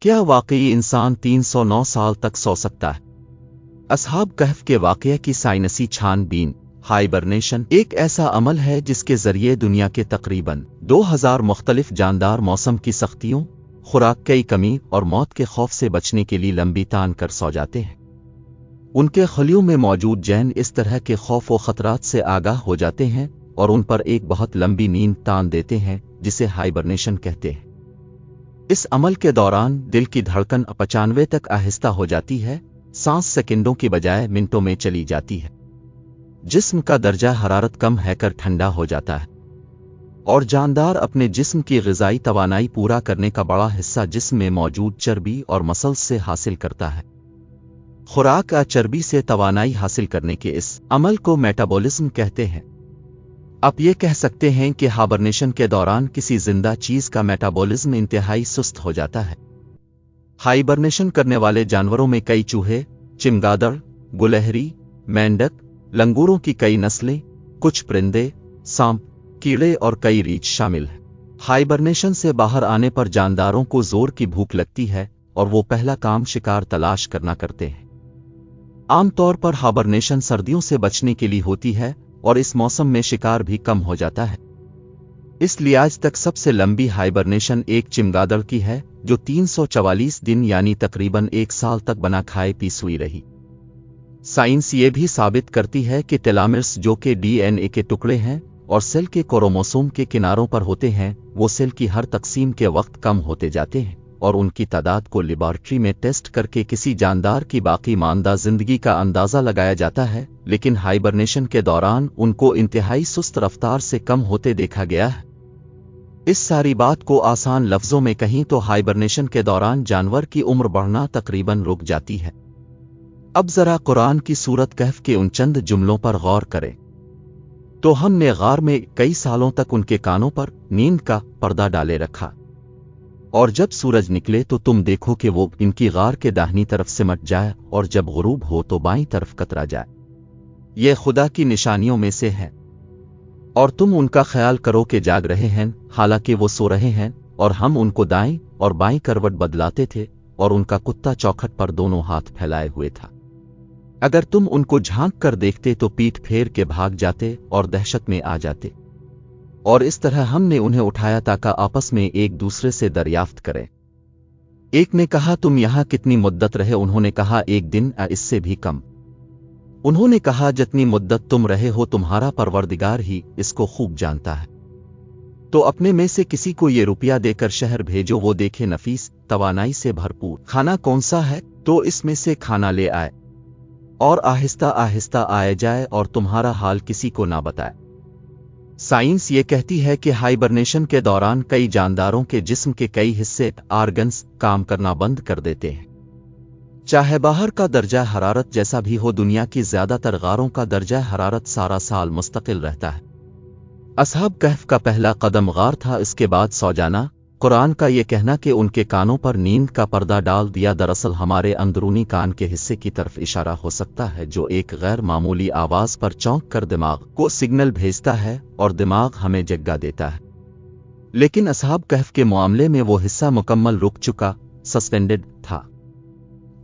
کیا واقعی انسان 309 سال تک سو سکتا ہے؟ اصحاب کہف کے واقعہ کی سائنسی چھان بین۔ ہائبرنیشن ایک ایسا عمل ہے جس کے ذریعے دنیا کے تقریباً 2000 مختلف جاندار موسم کی سختیوں، خوراک کی کمی اور موت کے خوف سے بچنے کے لیے لمبی تان کر سو جاتے ہیں۔ ان کے خلیوں میں موجود جین اس طرح کے خوف و خطرات سے آگاہ ہو جاتے ہیں اور ان پر ایک بہت لمبی نیند تان دیتے ہیں جسے ہائبرنیشن کہتے ہیں۔ اس عمل کے دوران دل کی دھڑکن 95 تک آہستہ ہو جاتی ہے، سانس سیکنڈوں کی بجائے منٹوں میں چلی جاتی ہے، جسم کا درجہ حرارت کم ہے کر ٹھنڈا ہو جاتا ہے، اور جاندار اپنے جسم کی غذائی توانائی پورا کرنے کا بڑا حصہ جسم میں موجود چربی اور مسلز سے حاصل کرتا ہے۔ خوراک یا چربی سے توانائی حاصل کرنے کے اس عمل کو میٹابولزم کہتے ہیں۔ آپ یہ کہہ سکتے ہیں کہ ہائبرنیشن کے دوران کسی زندہ چیز کا میٹابولزم انتہائی سست ہو جاتا ہے۔ ہائبرنیشن کرنے والے جانوروں میں کئی چوہے، چمگادڑ، گلہری، مینڈک، لنگوروں کی کئی نسلیں، کچھ پرندے، سانپ، کیڑے اور کئی ریچھ شامل ہیں۔ ہائبرنیشن سے باہر آنے پر جانداروں کو زور کی بھوک لگتی ہے اور وہ پہلا کام شکار تلاش کرنا کرتے ہیں۔ عام طور پر ہائبرنیشن سردیوں سے بچنے کے لیے ہوتی ہے اور اس موسم میں شکار بھی کم ہو جاتا ہے۔ اس لیے آج تک سب سے لمبی ہائبرنیشن ایک چمگادڑ کی ہے جو 344 دن یعنی تقریباً 1 سال تک بنا کھائے پی سوئی رہی۔ سائنس یہ بھی ثابت کرتی ہے کہ ٹیلامرز جو کہ ڈی این اے کے ٹکڑے ہیں اور سیل کے کروموسوم کے کناروں پر ہوتے ہیں، وہ سیل کی ہر تقسیم کے وقت کم ہوتے جاتے ہیں اور ان کی تعداد کو لیبارٹری میں ٹیسٹ کر کے کسی جاندار کی باقی ماندہ زندگی کا اندازہ لگایا جاتا ہے، لیکن ہائبرنیشن کے دوران ان کو انتہائی سست رفتار سے کم ہوتے دیکھا گیا ہے۔ اس ساری بات کو آسان لفظوں میں کہیں تو ہائبرنیشن کے دوران جانور کی عمر بڑھنا تقریباً رک جاتی ہے۔ اب ذرا قرآن کی سورت کہف کے ان چند جملوں پر غور کریں۔ تو ہم نے غار میں کئی سالوں تک ان کے کانوں پر نیند کا پردہ ڈالے رکھا، اور جب سورج نکلے تو تم دیکھو کہ وہ ان کی غار کے داہنی طرف سمٹ جائے اور جب غروب ہو تو بائیں طرف کترا جائے۔ یہ خدا کی نشانیوں میں سے ہے، اور تم ان کا خیال کرو کہ جاگ رہے ہیں حالانکہ وہ سو رہے ہیں، اور ہم ان کو دائیں اور بائیں کروٹ بدلاتے تھے، اور ان کا کتا چوکھٹ پر دونوں ہاتھ پھیلائے ہوئے تھا۔ اگر تم ان کو جھانک کر دیکھتے تو پیٹھ پھیر کے بھاگ جاتے اور دہشت میں آ جاتے، اور اس طرح ہم نے انہیں اٹھایا تاکہ آپس میں ایک دوسرے سے دریافت کریں۔ ایک نے کہا تم یہاں کتنی مدت رہے؟ انہوں نے کہا 1 دن یا اس سے بھی کم۔ انہوں نے کہا جتنی مدت تم رہے ہو تمہارا پروردگار ہی اس کو خوب جانتا ہے۔ تو اپنے میں سے کسی کو یہ روپیہ دے کر شہر بھیجو، وہ دیکھے نفیس توانائی سے بھرپور کھانا کون سا ہے تو اس میں سے کھانا لے آئے، اور آہستہ آہستہ آئے جائے اور تمہارا حال کسی کو نہ بتائے۔ سائنس یہ کہتی ہے کہ ہائبرنیشن کے دوران کئی جانداروں کے جسم کے کئی حصے آرگنز کام کرنا بند کر دیتے ہیں۔ چاہے باہر کا درجہ حرارت جیسا بھی ہو، دنیا کی زیادہ تر غاروں کا درجہ حرارت سارا سال مستقل رہتا ہے۔ اصحاب کہف کا پہلا قدم غار تھا، اس کے بعد سو جانا۔ قرآن کا یہ کہنا کہ ان کے کانوں پر نیند کا پردہ ڈال دیا دراصل ہمارے اندرونی کان کے حصے کی طرف اشارہ ہو سکتا ہے جو ایک غیر معمولی آواز پر چونک کر دماغ کو سگنل بھیجتا ہے اور دماغ ہمیں جگا دیتا ہے۔ لیکن اصحاب کہف کے معاملے میں وہ حصہ مکمل رک چکا، سسپینڈڈ تھا۔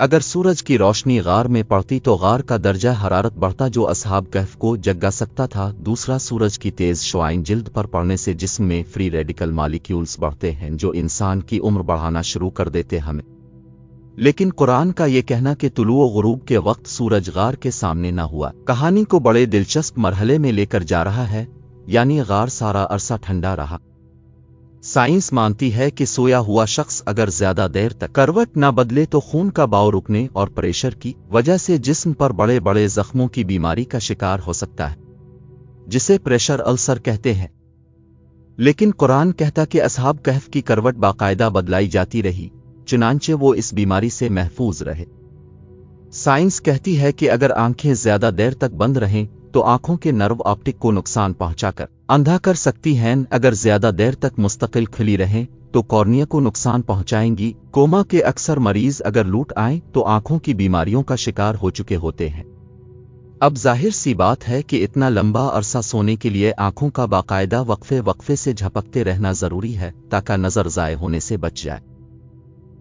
اگر سورج کی روشنی غار میں پڑتی تو غار کا درجہ حرارت بڑھتا جو اصحاب کہف کو جگا سکتا تھا۔ دوسرا، سورج کی تیز شعاعیں جلد پر پڑنے سے جسم میں فری ریڈیکل مالیکیولز بڑھتے ہیں جو انسان کی عمر بڑھانا شروع کر دیتے ہمیں۔ لیکن قرآن کا یہ کہنا کہ طلوع و غروب کے وقت سورج غار کے سامنے نہ ہوا، کہانی کو بڑے دلچسپ مرحلے میں لے کر جا رہا ہے، یعنی غار سارا عرصہ ٹھنڈا رہا۔ سائنس مانتی ہے کہ سویا ہوا شخص اگر زیادہ دیر تک کروٹ نہ بدلے تو خون کا باؤ رکنے اور پریشر کی وجہ سے جسم پر بڑے بڑے زخموں کی بیماری کا شکار ہو سکتا ہے، جسے پریشر السر کہتے ہیں۔ لیکن قرآن کہتا کہ اصحاب کہف کی کروٹ باقاعدہ بدلائی جاتی رہی، چنانچہ وہ اس بیماری سے محفوظ رہے۔ سائنس کہتی ہے کہ اگر آنکھیں زیادہ دیر تک بند رہیں تو آنکھوں کے نرو آپٹک کو نقصان پہنچا کر اندھا کر سکتی ہیں، اگر زیادہ دیر تک مستقل کھلی رہیں تو کارنیا کو نقصان پہنچائیں گی۔ کوما کے اکثر مریض اگر لوٹ آئیں تو آنکھوں کی بیماریوں کا شکار ہو چکے ہوتے ہیں۔ اب ظاہر سی بات ہے کہ اتنا لمبا عرصہ سونے کے لیے آنکھوں کا باقاعدہ وقفے وقفے سے جھپکتے رہنا ضروری ہے تاکہ نظر ضائع ہونے سے بچ جائے۔